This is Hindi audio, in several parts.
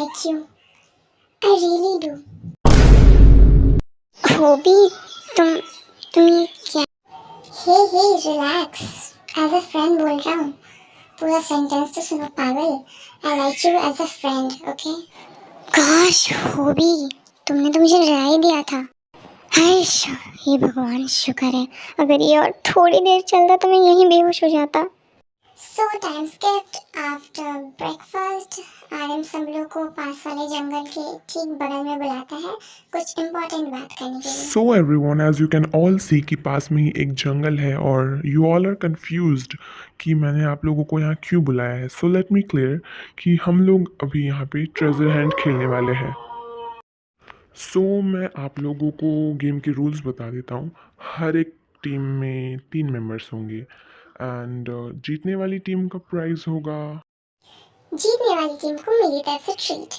like you. I really do. Hobi तुम ये क्या? Hey relax, as a friend बोल रहा हूँ। पूरा सेंटेंस तो सुनो पागल। I like you as a friend, okay? काश होबी, तुमने तो मुझे डरा ही दिया था। हर्ष, हे भगवान, शुक्र है, अगर ये और थोड़ी देर चलता तो मैं यहीं बेहोश हो जाता। So time skipped. After breakfast, Aryan सब लोग को पास वाले जंगल के ठीक बगल में बुलाता है कुछ इम्पोर्टेंट बात करने के लिए। So everyone, as you can all see कि पास में ही एक जंगल है और you all are confused कि मैंने आप लोगों को यहाँ क्यों बुलाया है। So let me clear कि हम लोग अभी यहाँ पे ट्रेजर हंट खेलने वाले हैं। So मैं आप लोगों को गेम के रूल्स बता देता हूँ। हर एक टीम में 3 मेंबर्स होंगे एंड जीतने वाली टीम का प्राइस होगा। जीतने वाली टीम को मेरी तरफ से ट्रीट।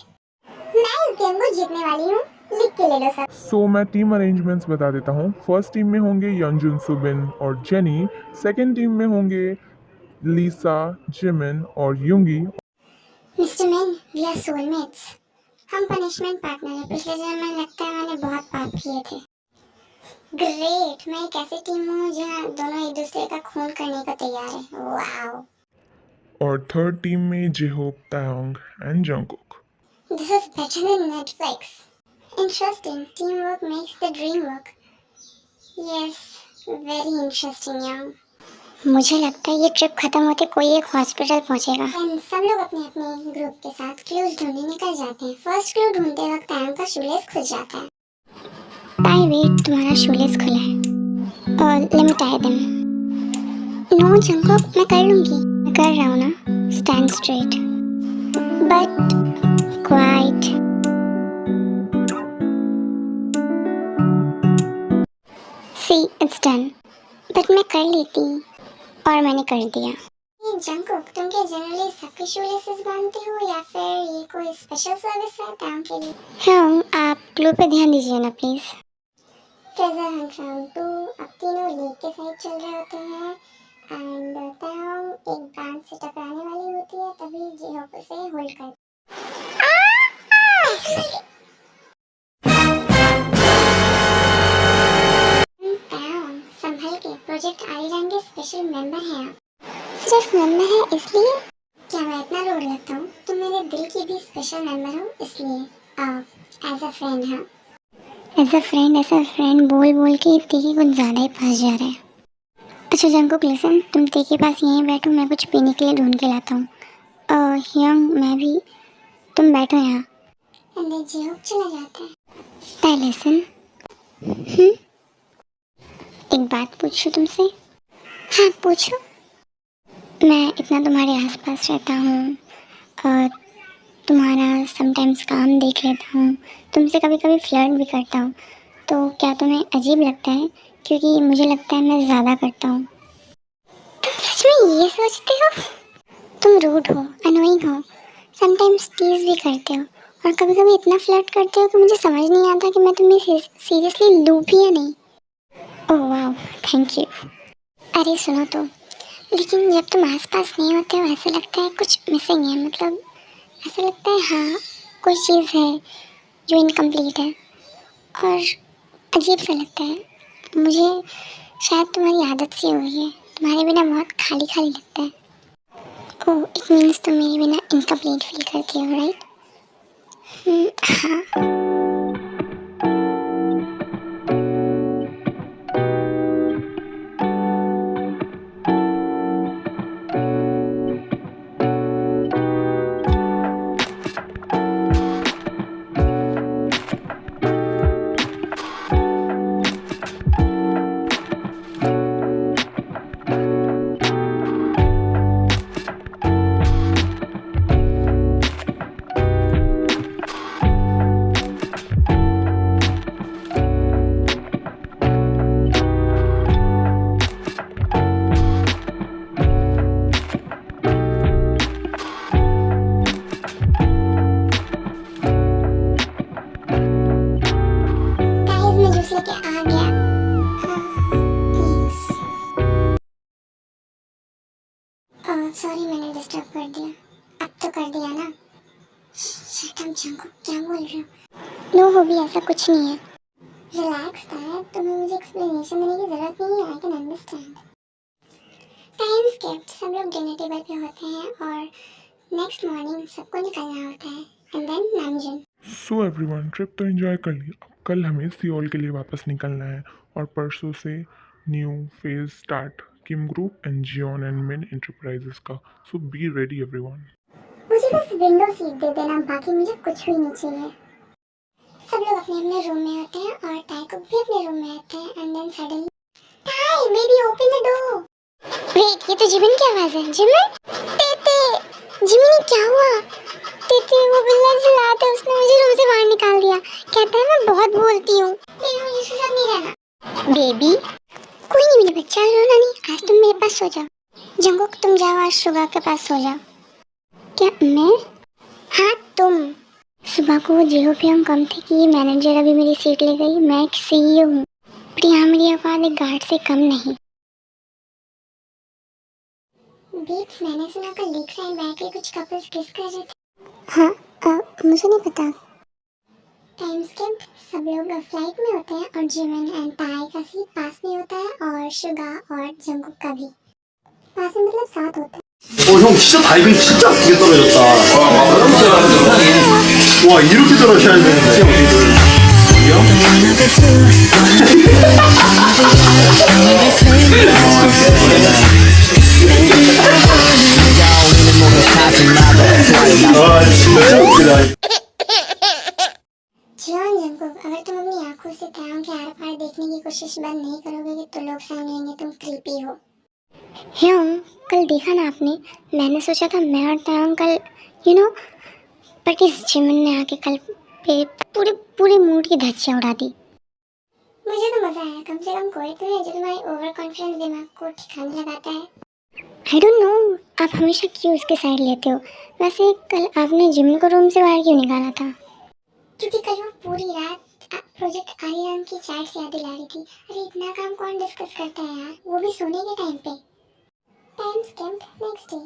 मैं इस गेम को जीतने वाली हूँ, लिख के ले लो सब। सो मैं टीम अरेंजमेंट्स बता देता हूँ। फर्स्ट टीम में होंगे यंजुन, सुबिन और जेनी। सेकेंड टीम में होंगे लीसा, जिमिन और Yoongi. Mister man, we are soulmates. हम पनिशमेंट पार्टनर हैं। पिछले जन्म में लगता है मैंने बहुत पाप किए थे। ग्रेट, मैं एक ऐसी टीम हूँ जहाँ दोनों एक दूसरे का खून करने को तैयार है। वाओ। और थर्ड टीम में Jhope, Taeyong and Jungkook. This is better than Netflix. Interesting. Teamwork makes the dream work. Yes, very interesting, young. मुझे लगता है ये ट्रिप खत्म होते कोई एक हॉस्पिटल पहुंचेगा। सब लोग अपने अपने ग्रुप के साथ क्लूज ढूंढने निकल जाते हैं। फर्स्ट क्लू ढूंढते वक्त टाइम का शूलेस खुल जाता है। टाई वेट, तुम्हारा शूलेस खुला है और let me tie them. No Jungkook, मैं कर लूंगी। मैं कर रहा हूँ ना। Stand straight but quiet. See it's done. But मैं कर लेती हूँ और मैंने कर दिया। जंगकुक, तुम क्या जनरली सबके शूलेसेस बांधते हो या फिर ये कोई स्पेशल सर्विस है टाउन के लिए? हाँ, आप क्लू पे ध्यान दीजिए ना प्लीज। Treasure Hunt round 2। अब तीनों लेक के साइड चल रहे होते हैं एंड टाउन एक ब्रांच से टकराने वाली होती है, तभी जेहोप उसे होल्ड कर। टाउन संभल के, प्रोजेक्ट आईरन के स्पेशल मेंबर हैं आप। सिर्फ मेंबर है इसलिए? क्या मैं इतना रोड लगता हूँ? तुम मेरे दिल की भी स्पेशल मेंबर हो इसलिए। As a friend. हाँ, एज अ फ्रेंड बोल बोल के तेरी कुछ ज़्यादा ही फंस जा रहा है। अच्छा जंगकुक लिसन, तुम तेरे के पास यहीं बैठो, मैं कुछ पीने के लिए ढूंढ के लाता हूँ। यंग, मैं भी, तुम बैठो यहाँ। जेहोप चला जाता है। ताई लिसन, एक बात पूछूं तुमसे? हाँ पूछो। मैं इतना तुम्हारे आसपास रहता हूँ और तुम्हारा समटाइम्स काम देख लेता हूँ, तुमसे कभी कभी फ्लर्ट भी करता हूँ, तो क्या तुम्हें अजीब लगता है? क्योंकि मुझे लगता है मैं ज़्यादा करता हूँ। तुम सच में ये सोचते हो? तुम रूड हो, अनोइंग हो, समटाइम्स टीज भी करते हो और कभी कभी इतना फ्लर्ट करते हो कि मुझे समझ नहीं आता कि मैं तुम्हें सीरियसली लूँ भी या नहीं। ओह वाह, थैंक यू। अरे सुनो तो, लेकिन जब तुम आसपास नहीं होते हो ऐसा लगता है कुछ मिसिंग है। मतलब ऐसा लगता है हाँ कोई चीज़ है जो इनकम्प्लीट है और अजीब सा लगता है मुझे। शायद तुम्हारी आदत सी हो गई है, तुम्हारे बिना बहुत खाली खाली लगता है। ओह, इट मीन्स तुम मेरे बिना इनकम्प्लीट फील करती हो, राइट? हाँ। लेके आ गया। सॉरी मैंने डिस्टर्ब कर दिया। अब तो कर दिया ना। तुम जंगकुक क्या बोल रहे हो? नो वो भी ऐसा कुछ नहीं है। रिलैक्स ताया, तुम्हें मुझे एक्सप्लेनेशन देने की जरूरत नहीं है, I can understand. Time skipped, सब लोग डिनर टेबल पे होते हैं और नेक्स्ट मॉर्निंग सबको निकलना होता है and then Namjoon. So everyone, trip तो एंजॉय कर ली। अब कल हमें सियोल के लिए वापस निकलना है और परसों से new phase start, Kim group and Jeon and Min enterprises का। So be ready everyone. मुझे बस विंडो सीट दे देना, बाकी मुझे कुछ भी नहीं चाहिए। सब लोग अपने अपने रूम में होते हैं और टाइकुक भी अपने रूम में होते हैं and then suddenly Tae baby open the door. Wait, ये तो जिमिन की आवाज है। जिमिन, तेते, जिमिन क्या हुआ? तेते वो बिल्ला चिल्लाता, उसने मुझे रूम से बाहर निकाल दिया। कहता है मैं बहुत बोलती हूँ, लेकिन मुझे उसके साथ नहीं रहना। बेबी कोई नहीं मेरे बच्चा, रोना नहीं, आज तुम मेरे पास सो जाओ। जंगकुक तुम जाओ, आज सुगा के पास सो जाओ। क्या मैं? हाँ तुम। सुबह को वो जेहोफियम कम थे कि ये मैनेजर अभी मेरी सीट ले गई। मैं एक सीईओ हूँ, प्रिया मेरी आवाज एक गार्ड से कम नहीं। बीट्स, मैंने सुना कल लेक साइड बैठ के कुछ कपल्स किस कर रहे थे। हाँ, मुझे नहीं पता। टाइम स्किप, सब लोग फ्लाइट में होते हैं और जिमिन एंड ताई का सीट पास में होता है और सुगा और जंगकुक का भी पास में, मतलब साथ होता है। 형 진짜 다이빙 진짜 크게 떨어졌다. 와 이렇게 떨어져야 되는데. 와 진짜 웃기다. जियोन जंगकुक, अगर तुम अपनी आंखों से तायों के आर पार देखने की कोशिश बंद नहीं करोगे तो लोग समझेंगे तुम क्रीपी हो। ह्यों, कल देखा ना आपने, मैंने सोचा था मैं और तायों कल पर किस जिमिन ने आके कल पे पूरे पूरे मूड की धज्जियां उड़ा दी। मुझे तो मजा आया, कम से कम कोई तो है जो तुम्हारी ओवर कॉन्फिडेंस दिमाग को ठिकाने लगाता है। आई डोंट नो, आप हमेशा क्यों उसके साइड लेते हो? वैसे कल आपने जिमिन को रूम से बाहर क्यों निकाला था? क्योंकि कल वो पूरी रात प्रोजेक्ट आर्यन की चैट से याद दिला रही थी। अरे इतना काम कौन डिस्कस करता है यार, वो भी सोने के टाइम पे। Time skip, next day,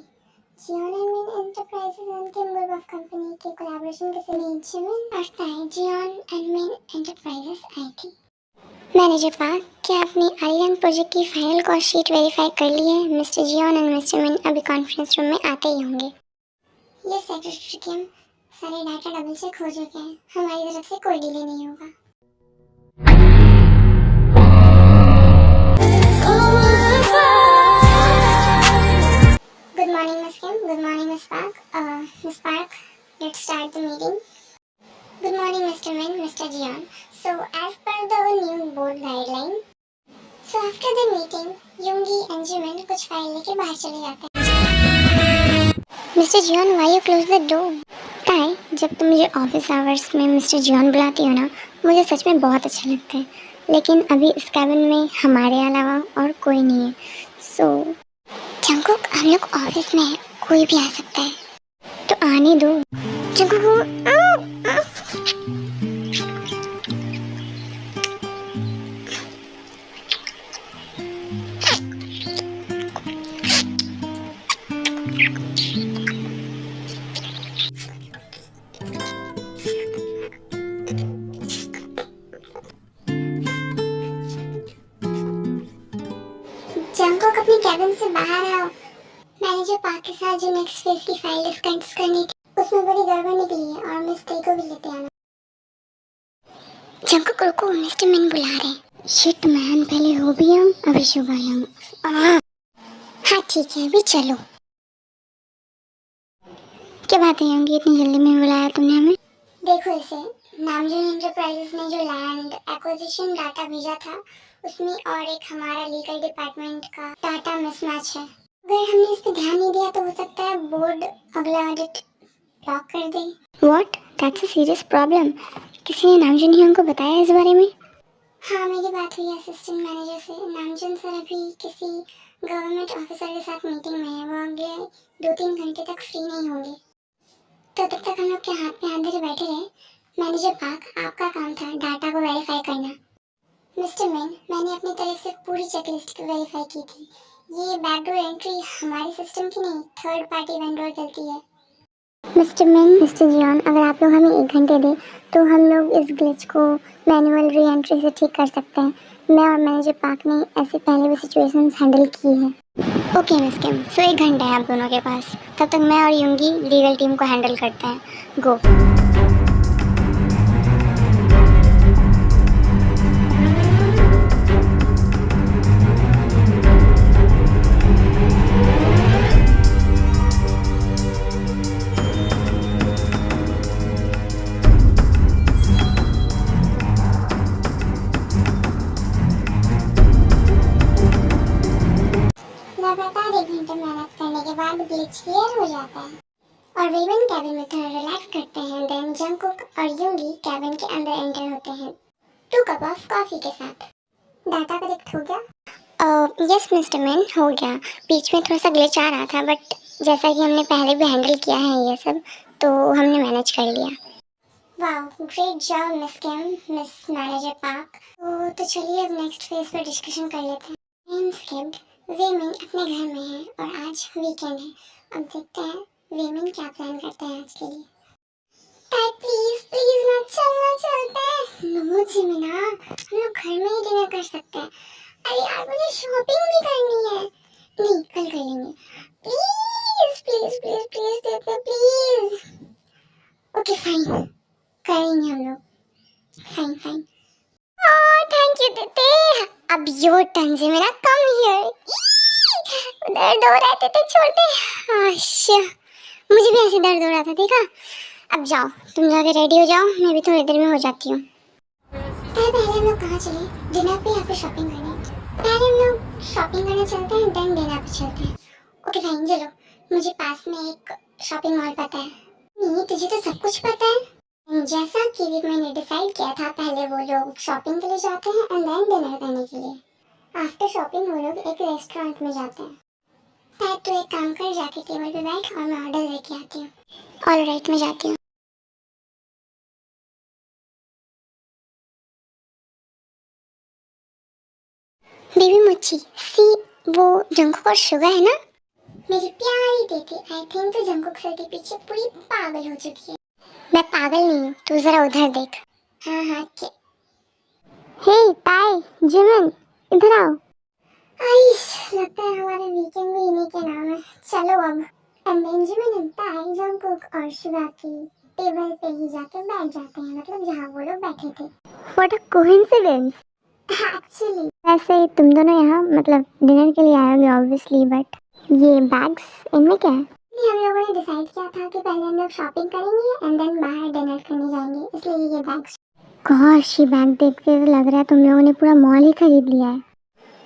Jeon and Min enterprises and Kim group of company के कोलैबोरेशन के लिए जिमिन और Tae Jeon and Min enterprises आई थी। मैनेजर पार्क, क्या आपने आर्यन प्रोजेक्ट की फाइनल कॉस्ट शीट वेरीफाई कर ली है? मिस्टर जियोन एंड मिस्टर मिन अभी कॉन्फ्रेंस रूम में आते ही होंगे। ये सेक्रेटरी किम, सारे डाटा डबल चेक हो चुके हैं, हमारी तरफ से कोई डिले नहीं होगा। Good morning miss Kim, good morning miss Park. Miss Park, let's start the meeting. Good morning mister Min, mister Jeon. So as per the new board guideline, so after the meeting, Yoongi and Jimin कुछ फाइल लेके बाहर चले जाते हैं। Mister Jeon, why you close the door? Tae, जब तुम मुझे ऑफिस आवर्स में मिस्टर जियोन बुलाती हो ना, मुझे सच में बहुत अच्छा लगता है, लेकिन अभी इस कैबिन में हमारे अलावा और कोई नहीं है। सो जंगकुक, हम लोग ऑफिस में हैं, कोई भी आ सकता है, तो आने दो। जंगकुक, जंगकुक अपनी कैबिन से बाहर आओ। मैनेजर पार्क के साथ जो नेक्स्ट फेज की फाइल डिस्कस करनी थी उसमें बड़ी गड़बड़ निकली है और मिस्टर को भी लेते आना। जंगकुक रुको, मिस्टर मिन बुला रहे हैं। शिट मैन, पहले हो भी हम अभी सुबह हम। हाँ ठीक है, अभी चलो। क्या बात है योंगी, इतनी जल्दी में बुलाया तुमने हमें? देखो इसे, नामजून एंटरप्राइजेस ने जो लैंड एक्विजिशन डाटा भेजा था उसमें और एक हमारा लीगल डिपार्टमेंट का डाटा मिसमैच है। अगर हमने इस पे ध्यान नहीं दिया तो हो सकता है बोर्ड अगला ऑडिट ब्लॉक कर दे। What? That's a serious problem. किसी ने नामजून हियोंग को बताया इस बारे में? हाँ, मेरी बात हुई असिस्टेंट मैनेजर से। नामजून सर अभी किसी गवर्नमेंट ऑफिसर के साथ मीटिंग में है, वो अगले 2-3 घंटे तक फ्री नहीं होंगे, तो तब तक हम लोग के हाथ में हाथ धरे बैठे रहे। मैनेजर पार्क, आपका काम था डाटा को वेरीफाई करना। मिस्टर मिन, मैंने अपनी तरफ से पूरी चेकलिस्ट वेरीफाई की थी। ये बैकडोर एंट्री हमारे सिस्टम की नहीं, थर्ड पार्टी वेंडर गलती है। मिस्टर मिन, मिस्टर जियोन, अगर आप लोग हमें 1 घंटे दें तो हम लोग इस ग्लिच को मैनुअल री एंट्री से ठीक कर सकते हैं। मैं और मैनेजर पार्क ने ऐसे पहले भी सिचुएशंस हैंडल की हैं। ओके मिस किम, सो 1 घंटा है आप दोनों के पास। तब तक मैं और यूंगी लीगल टीम को हैंडल करते हैं। गो। लगातार 1 घंटे मेहनत करने के बाद ग्लिच क्लियर हो जाता है और रेवन कैबिन में थोड़ा रिलैक्स करते हैं। देन जंगकुक और यूंगी कैबिन के अंदर एंटर होते हैं 2 कप ऑफ कॉफी के साथ। डाटा कलेक्ट हो गया? यस मिस्टर मैन, हो गया। बीच में थोड़ा सा ग्लिच आ रहा था बट जैसा कि हमने पहले भी हैंडल किया है ये सब, तो हमने मैनेज कर लिया। वाह, ग्रेट जॉब मिस किम, मिस मैनेजर पार्क। तो चलिए अब नेक्स्ट फेज पर डिस्कशन कर लेते हैं। वेमिन अपने घर में है और आज वीकेंड है। अब देखते हैं वेमिन क्या प्लान करते हैं आज के लिए। डैड प्लीज प्लीज ना चलना, चलते हैं। नो जिमिना, हम लोग घर में ही डिनर कर सकते हैं। अरे यार मुझे शॉपिंग भी करनी है। नहीं, कल कर लेंगे। प्लीज प्लीज प्लीज प्लीज देते प्लीज। ओके फाइन, करेंगे हम लोग। Fine fine. थैंक यू देते। अब योर टर्न से मेरा कम हियर। दर्द हो रहा है देते, छोड़ते। अच्छा, मुझे भी ऐसे दर्द हो रहा था, देखा। अब जाओ, तुम जाके रेडी हो जाओ, मैं भी थोड़ी देर में हो जाती हूँ। पहले हम लोग कहाँ चले? डिनर पे या फिर शॉपिंग करने? पहले हम लोग शॉपिंग करने चलते हैं, देन डिनर पे चलते हैं। ओके फाइन, चलो। मुझे पास में एक शॉपिंग मॉल पता है। नहीं, तुझे तो सब कुछ पता है। जैसा कि मैंने डिसाइड किया था, पहले वो लोग शॉपिंग के लिए जाते हैं एंड देन डिनर करने के लिए। आफ्टर शॉपिंग वो लोग एक रेस्टोरेंट में जाते हैं। तो एक काम कर, जाके टेबल पे बैठ और मैं ऑर्डर लेके आती हूँ। ऑलराइट, मैं जाती हूँ। बेबी मुच्ची, सी वो जंकुक और शुगर है ना? मेरी प्यारी बेटी, आई थिंक तो जंकुक सर के पीछे पूरी पागल हो चुकी है। मैं पागल नहीं हूँ, तू जरा उधर देख। हाँ हाँ के। हे ताई, जिमिन, इधर आओ। आइश, लगता है हमारे वीकेंड भी इन्हीं के नाम है। चलो अब। एंड बेंजामिन एंड ताई जंकुक और शुगा की टेबल पे ही जाके बैठ जाते हैं, मतलब जहाँ वो लोग बैठे थे। What a coincidence. एक्चुअली वैसे तुम दोनों यहाँ मतलब डिनर के लिए आए होगे ऑब्वियसली, बट ये बैग्स इनमें क्या है? नहीं, हम लोगों ने डिसाइड किया था कि पहले हम लोग शॉपिंग करेंगे एंड देन बाहर डिनर करने जाएंगे, इसलिए ये बैग्स। गॉश, ये बैग देख के लग रहा है तुम लोगों ने पूरा मॉल ही खरीद लिया है।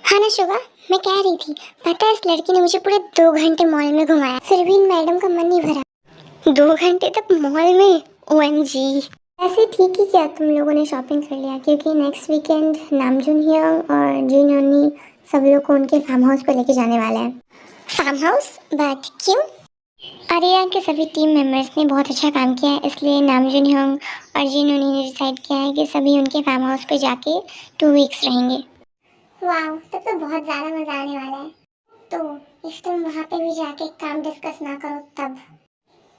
हाँ ना शुगा, मैं कह रही थी, पता है इस लड़की ने मुझे पूरे 2 घंटे मॉल में घुमाया, फिर भी इन मैडम का मन नहीं भरा। 2 घंटे तक मॉल में? ओएमजी। ऐसे ठीक ही किया तुम लोगों ने शॉपिंग कर लिया, क्योंकि नेक्स्ट वीकेंड नामजून हियोंग और जिनयोनी सब लोग को उनके फार्म हाउस पर लेके जाने वाले हैं। Farm house? बट क्यों? आर्या के सभी टीम मेंबर्स ने बहुत अच्छा काम किया है, इसलिए नामजून हियोंग और जिनयोनी ने डिसाइड किया है कि सभी उनके फार्म हाउस पर जाके 2 वीक्स रहेंगे। वाह, तब तो बहुत ज़्यादा मज़ा आने वाला है। तो इफ तुम वहाँ पे भी जाके काम डिस्कस ना करो तब।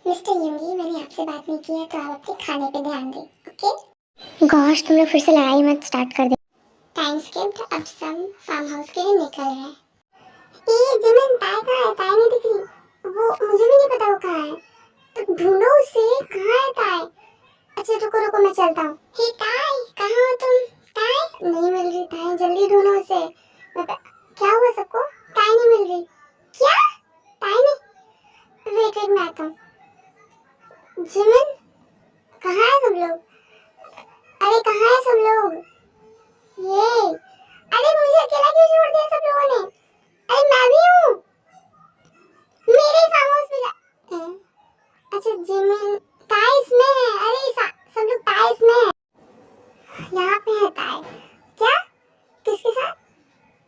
मिस्टर यूंगी, मैंने आपसे बात नहीं की है तो आप अपने खाने पे ध्यान दें, ओके? गॉश, तुम लोग फिर से लड़ाई मत स्टार्ट कर दे। टाइम स्किप, अब सब फार्म हाउस के लिए निकल रहे हैं। ए जिमिन, ताई कहाँ है? ताई नहीं दिखी। वो मुझे भी नहीं पता वो कहाँ है, तो ढूंढो उसे। कहाँ है ताई? अच्छा रुको रुको, मैं चलता हूँ। हे ताई, कहाँ हो तुम? ताई नहीं मिल रही। ताई जल्दी ढूंढो उसे। क्या हुआ सबको? ताई नहीं मिल रही। क्या? ताई नहीं? वेट वेट, मैं आता हूँ। जिमिन, कहाँ है सब लोग? अरे कहाँ है सब लोग? ये अरे मुझे अकेला क्यों छोड़ दिया सब लोगों ने? अरे मैं भी हूँ, मेरे फार्म हाउस पे जा। अच्छा जिमिन, ताई इसमें है। अरे सब लोग ताई इसमें है, यहाँ पे है ताई। क्या? किसके साथ?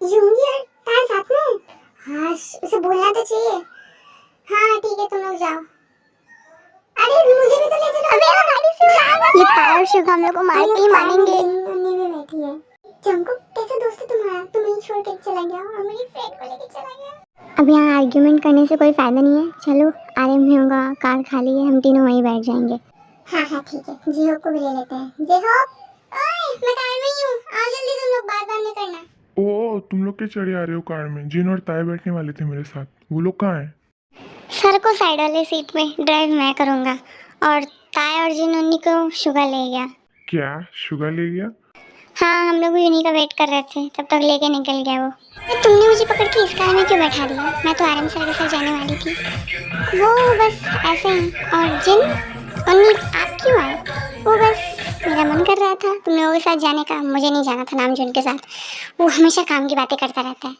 यूंगी और ताई साथ में? हाँ, उसे बोलना तो चाहिए। हाँ ठीक है, तुम लोग जाओ। अरे मुझे भी तो ले चलो। अबे यार, गाड़ी से उड़ा। ये पावर शिव हम लोग को मार के ही मारेंगे। अन्नी में बैठी है। जंकुक, कैसा दोस्त है तुम्हारा? तुम ही छोड़ के चला गया और मेरी फ्रेंड को लेके चला गया। अब यहाँ आर्ग्यूमेंट करने से कोई फायदा नहीं है, चलो आर्यन भी होगा, कार खाली है, हम तीनों वहीं बैठ जाएंगे। हाँ हाँ ठीक है, जी होप को भी ले लेते हैं। जी होप, ओए मैं कार में ही हूँ, आओ जल्दी, तुम लोग बात नहीं करना। ओ तुम लोग क्या चढ़े आ रहे हो कार में? जिन और ताए बैठने वाले थे मेरे साथ, वो लोग कहाँ हैं? सर को साइड वाले सीट में ड्राइव मैं करूँगा, और ताए और जिन उन्हीं को शुगर ले गया। क्या शुगर ले गया? हाँ, हम लोग भी उन्हीं का वेट कर रहे थे, तब तक लेके निकल गया वो। तुमने मुझे पकड़ के इस कार में क्यों बैठा दिया? मैं तो आर्यन सर के साथ जाने वाली थी। वो बस ऐसे ही। और जिन, उन्हीं, आप क्यों आए? वो बस मेरा मन कर रहा था तुम लोगों के साथ जाने का, मुझे नहीं जाना था नाम जिन के साथ, वो हमेशा काम की बातें करता रहता है।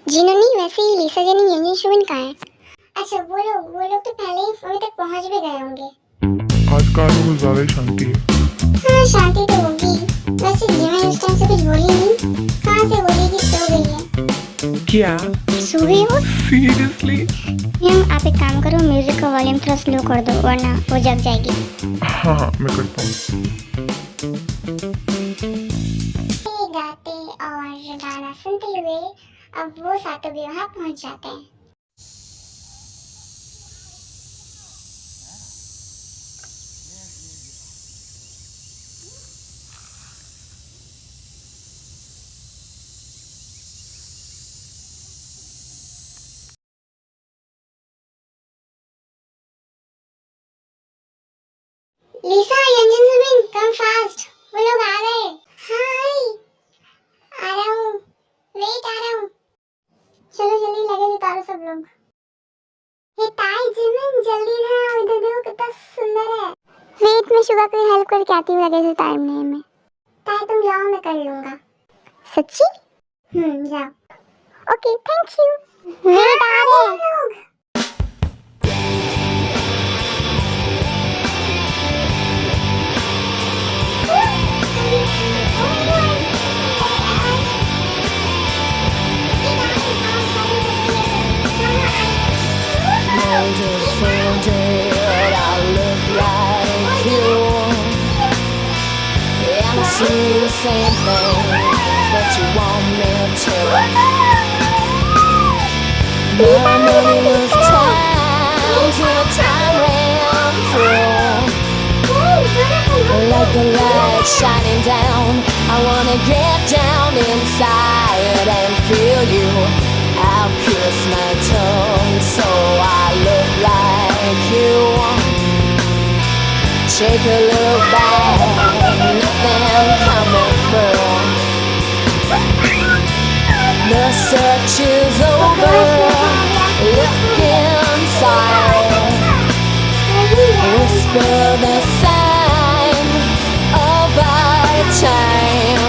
जिन्होंने वैसे ही लिसा जेनी यंजन शुबिन कहाँ है? अच्छा वो लोग तो पहले ही अभी तक पहुंच भी गए होंगे। आज कार में कुछ ज़्यादा ही शांति है। हाँ शांति तो होगी, वैसे जिमिन उस टाइम से कुछ बोली नहीं, कहाँ से बोली कि सो गई है। क्या? सो गई हो? सीरियसली? यंग आप एक काम करो, म्यूजिक का वॉल्यूम थोड़ा स्लो कर दो वरना वो जग जाएगी। हाँ मैं करता हूँ। गाते और गाना सुनते हुए अब वो सातों विवाह पहुंच जाते हैं। लिसा, यंजन सुबिन, कम फास्ट, वो लोग आ गए। हाय, आ रहा हूँ, वेट आ रहा हूँ। चलो जल्दी लगेज उतारो सब लोग। हे ताई जिमिन, जल्दी ना, इधर देखो कितना सुंदर है। वेट में शुगर की हेल्प करके आती हूँ लगेज उतारने में। ताई तुम जाओ, मैं कर लूँगा। सच्ची? जाओ। Okay thank you. वेट आ रहे हैं लोग। See the same thing that you want me to. Now maybe it's time till time ran through. Like the light shining down, I wanna get down inside and feel you. I'll kiss my tongue so I look like you. Take a look back, nothing coming through. The search is over, look inside. Whisper the sign of our time.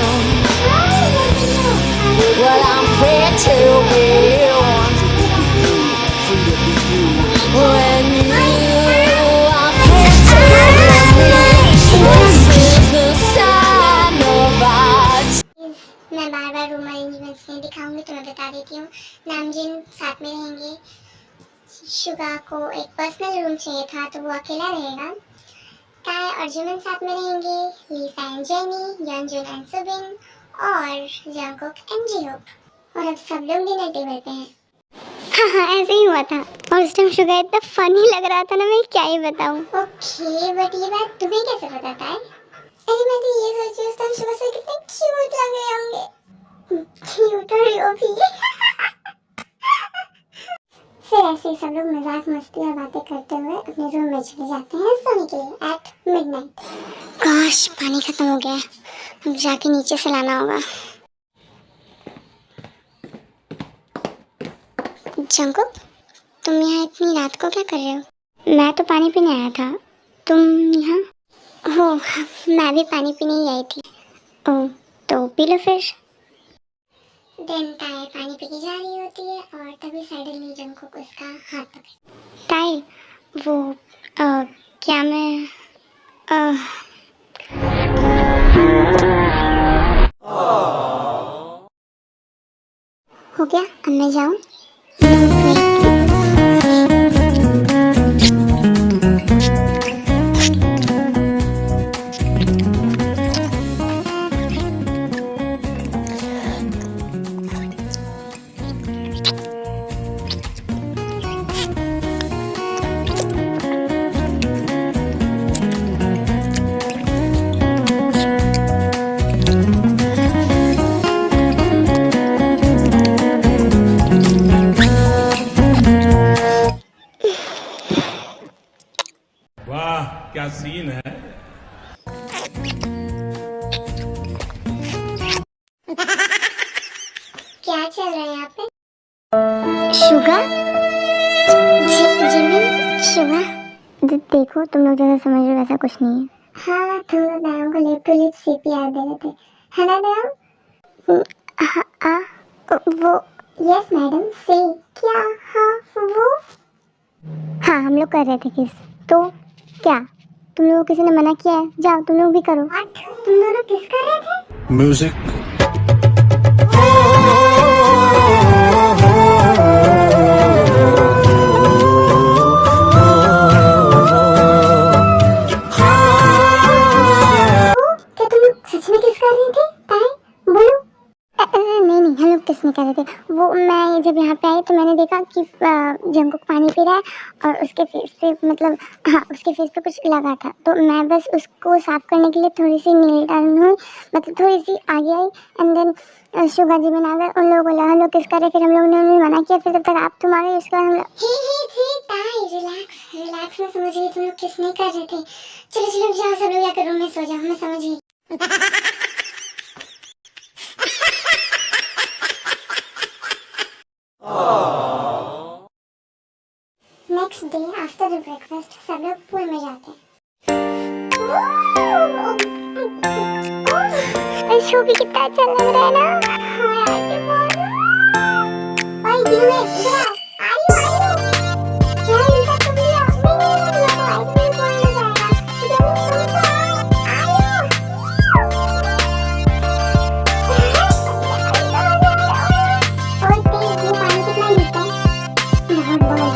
Well, I'm free to be you. When you are free to be me, this is the sign of our time. मैं बार बार रूम अरेंजमेंट्स नहीं दिखाऊंगी तो मैं बता देती हूँ। नामजिन साथ में रहेंगे, शुगा को एक पर्सनल रूम चाहिए था तो वो अकेला रहेगा। ताई और जिमिन साथ में रहेंगे, लिसा एंड जेनी, यंजुन एंड सुबिन और जंगकुक एंड जीहोप। और अब सब लोग डिनर टेबल पे हैं। हाँ ऐसे ही हुआ था, और उस टाइम शुगा इतना फनी लग रहा था ना, मैं क्या ही बताऊँ। ओके बट ये बात तुम्हें कैसे पता था? अरे मैं तो ये सोच रही उस टाइम शुगा से कितने क्यूट लग रहे होंगे। क्यूट और यो भी। फिर ऐसे ही सब लोग मजाक मस्ती और बातें करते हुए अपने रूम में चले जाते हैं सोने के लिए एट मिडनाइट। काश पानी खत्म हो गया, अब जाके नीचे से लाना होगा। जंकुक, तुम यहाँ इतनी रात को क्या कर रहे हो? मैं तो पानी पीने आया था, तुम यहाँ? हो, मैं भी पानी पीने ही आई थी। ओह तो पी लो फिर। देन ताई पानी पी के जा रही होती है और तभी सडनली जंकुक उसका हाथ पकड़। ताई वो क्या मैं हो गया, अब मैं जाऊँ? वाह क्या सीन है। क्या चल रहा है यहाँ पे? शुगर? Jimin sugar? देखो तुम लोग जैसा समझ रहे हो वैसा कुछ नहीं है। हाँ तुम लोग दयाम को लिप टू लिप CPR दे रहे थे, है ना दयाम? वो यस मैडम से क्या? हाँ वो हाँ हम लोग कर रहे थे किस, तो क्या तुम लोगों को किसी ने मना किया है? जाओ तुम लोग भी करो। तुम दोनों किस कर रहे थे? म्यूजिक सच में किस कर रही थी? बोलो। नहीं नहीं हम लोग किस नहीं कर रहे थे। वो मैं जब यहाँ पे आई तो मैंने देखा कि जंकुक पानी पी रहा है और उसके फेस पे मतलब हाँ उसके फेस पे कुछ लगा था, तो मैं बस उसको साफ करने के लिए थोड़ी सी नील डाउन हुई, मतलब थोड़ी सी आगे आई एंड देन शुगा जी बना गए। उन लोगों बोला हम लोग किस कर रहे, फिर हम लोगों ने उन्हें मना किया, फिर जब तक आप तुम आ गए उसके बाद हम लोग रिलैक्स रिलैक्स में समझ गई तुम लोग किस नहीं कर रहे थे। चलो चलो जाओ सब लोग जाकर रूम में सो जाओ, मैं समझ गई। Next day after the breakfast सब लोग पूल में जाते हैं। शो भी कितना अच्छा लग रहा है ना। हाँ यार ओए यू इधर आ रही हो यार, इनका तुम भी आओ। नहीं बोल ना जाएगा और तेज वो पानी कितना लीटर है? बहुत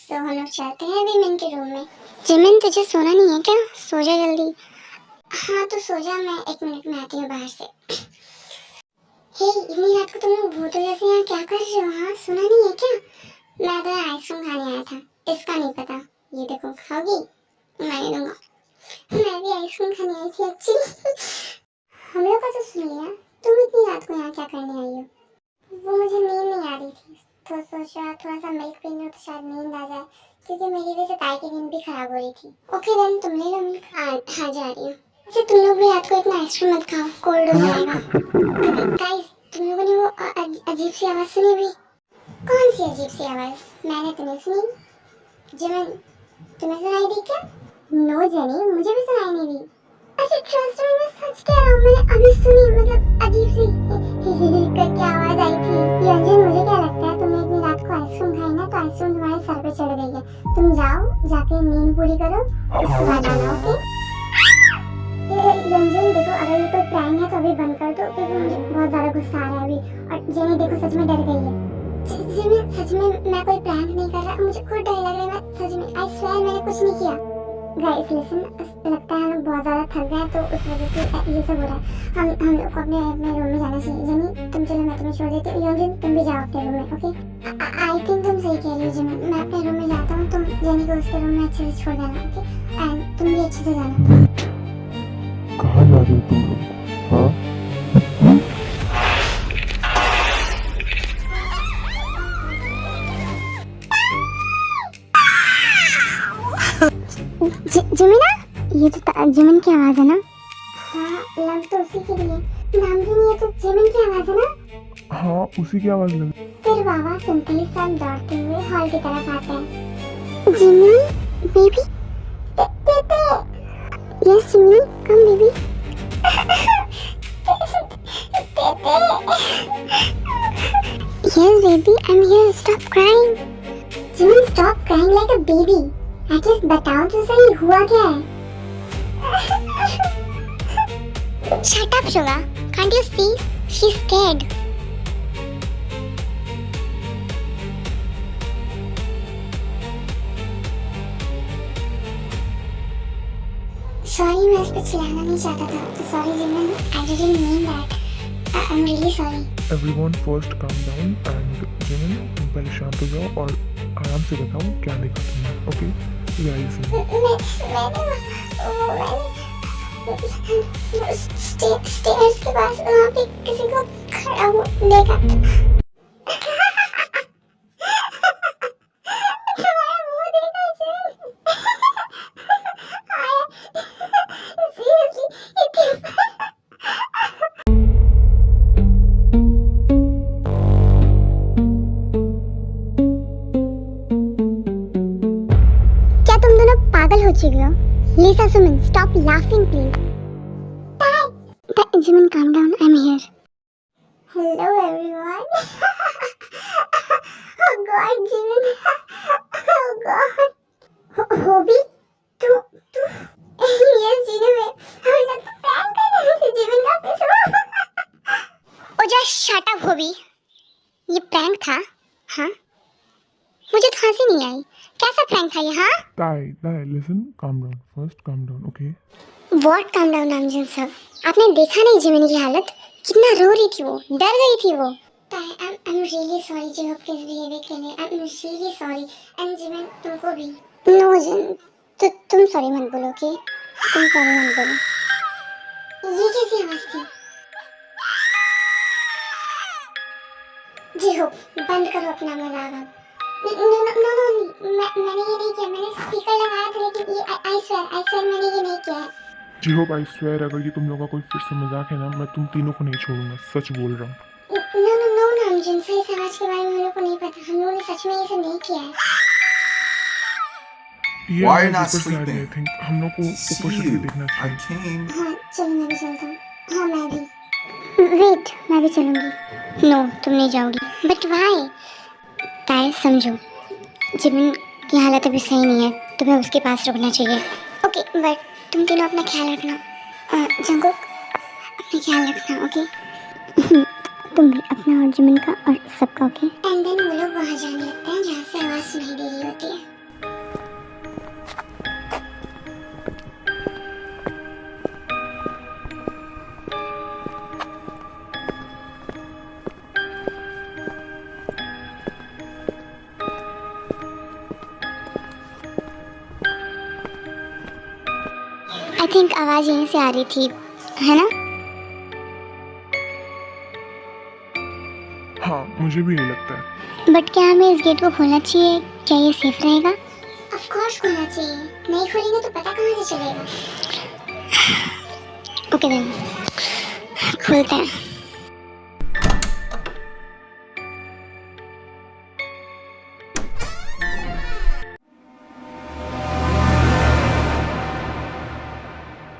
सो हम लोग चलते हैं विमेन के रूम में। जिमिन तुझे सोना नहीं है क्या? सो जा जल्दी। हाँ तो सो जा, मैं 1 मिनट में आती हूँ बाहर से। हे इतनी रात को तुम लोग भूतों जैसे यहाँ क्या कर रहे हो? हाँ सोना नहीं है क्या? मैं तो आइसक्रीम खाने आया था, इसका नहीं पता। ये देखो खाओगी? मैं नहीं दूंगा। मैं भी आइसक्रीम खाने आई थी एक्चुअली। हम लोग का तो सुन लिया, तुम इतनी रात को यहाँ क्या करने आई हो? वो मुझे नींद नहीं आ रही थी तो सोचा थोड़ा सा मिल्क पी लूं तो शायद नींद आ जाए, क्योंकि मेरी वजह से ताई की नींद भी खराब हो रही थी। ओके देन तुम ले लो मिल्क। हाँ जा रही हूँ। अच्छा तुम लोग भी रात को इतना आइसक्रीम मत खाओ, कोल्ड हो जाएगा। गाइस तुम लोगों ने वो अजीब सी आवाज़ सुनी भी? कौन सी अजीब सी आवाज़? मैंने तो नहीं सुनी। जिमिन तुम्हें सुनाई दी क्या? नो जेनी मुझे भी सुनाई नहीं दी। अच्छा ट्रस्ट मी मैं सच कह रहा हूँ, मैंने अभी सुनी, मतलब अजीब सी करके आवाज़ आई थी। यंजन मुझे क्या लगता है तुमने इतनी रात को आइसक्रीम खाई ना तो आइसक्रीम तुम्हारे सर पे चढ़ गई है। तुम जाओ जाके नींद पूरी करो उसके बाद आना। ओके यंजन देखो अगर ये कोई प्रैंक है तो अभी बंद कर दो, क्योंकि मुझे बहुत ज़्यादा गुस्सा आ रहा है अभी। और जेनी देखो सच में डर गई है। सच में मैं कोई प्रैंक नहीं कर रहा, मुझे खुद डर लग रहा है। मैं सच में आई स्वेयर मैंने कुछ नहीं किया। गाइस लिसन लगता है हम लोग बहुत ज़्यादा थक गए तो उस वजह से ये सब हो रहा है। हम लोग को अपने रूम में जाना चाहिए। जेनी तुम चलो मैं तुम्हें छोड़ देती हूँ। यंजन तुम भी जाओ अपने रूम में। ओके आई थिंक तुम सही कह रही हो जिमिन, मैं अपने रूम में जाता हूँ, तुम जेनी को उसके रूम में अच्छे से छोड़ देना। ओके एंड तुम भी अच्छे से जाना। कहाँ जा रही हो तुम लोग? हाँ जिमिना ये तो जिमिन की आवाज़ है ना? हाँ लग तो उसी की लिए। नाम भी नहीं है तो जिमिन की आवाज़ है ना? हाँ उसी की आवाज़ लगी। फिर बाबा सुनते ही सब दौड़ते हुए हॉल की तरफ आते हैं। Gemini baby yes Gemini come baby. Yes, baby, I'm here. Stop crying. Jimin, stop crying like a baby. At least बताओ तो सही हुआ क्या है? Shut up, Suga. Can't you see? She's scared. Sorry, मैं इस पे चिल्लाना नहीं चाहता था. Sorry, Jimin. I didn't mean that. I'm really sorry. Everyone first calm down and Jimin तुम पहले शांत हो जाओ और आराम से बताओ क्या देखा तुमने. ओके गाइस मैंने स्टेयर्स के पास वहाँ पे किसी को खड़ा हुआ देखा. तुम्हारा मुंह देखा सीरियसली क्या तुम दोनों पागल हो चुके हो? Lisa, Sumin, stop laughing, please. Jimin, calm down. I'm here. Hello, everyone. Oh God, Jimin. Oh God. Hobby, तू. Yes, Jimin. हम लोग तो prank कर रहे थे Jimin का पैसा. Oh, just shut up, Hobby. ये prank था, हाँ? मुझे तो हंसी नहीं आई. कैसा prank था ये, हाँ? Dai, listen, calm down. First calm down, okay? What calm down, Namjoon sir? आपने देखा नहीं जिमिन की हालत? कितना रो रही थी वो, डर गई थी वो. I'm really sorry जिमिन के इस behavior के लिए. I'm really sorry. And Jimin तुमको भी. No जिमिन, तुम sorry मत बोलो, okay? तुम sorry मत बोलो. ये कैसी आवाज थी? जी हो, बंद करो अपना मजाक अब. No, मैंने ये नहीं किया. मैंने स्पीकर लगाया था लेकिन ये I swear मैंने ये नहीं किया है. जी होप आई स्वेयर अगर ये तुम लोगों का कोई फिर से मजाक है ना मैं तुम तीनों को नहीं छोड़ूंगा. सच बोल रहा हूँ. No, नामजुन, सही समाज के बारे में हम लोग को नहीं पता. हम लोगों ने सच में ये सब नहीं किया है. ये Why not ऊपर से आ रही है. sleeping? थिंक हम लोग को ऊपर से भी देखना I चाहिए. came. हाँ, चलो मैं भी चलता हूँ. हाँ, मैं भी. Wait, मैं भी चलूँगी. No, तुम नहीं जाओगी. But why? ताई समझो, जिमिन की हालत अभी सही नहीं है. तुम्हें उसके पास रुकना चाहिए. Okay, but तुम तीनों अपना ख्याल रखना. जंगकुक, अपना ख्याल रखना, ओके? तुम भी अपना और जिमिन का और सबका, ओके? एंड देन वो लोग वहाँ जाने लगते हैं जहाँ से आवाज़ सुनाई दे रही होती है. आई थिंक आवाज़ यहीं से आ रही थी, है ना? हाँ मुझे भी यही लगता है. बट क्या हमें इस गेट को खोलना चाहिए? क्या ये सेफ रहेगा? ऑफ कोर्स खोलना चाहिए. नहीं खोलेंगे तो पता कहाँ से चलेगा. ओके देन, खोलते हैं.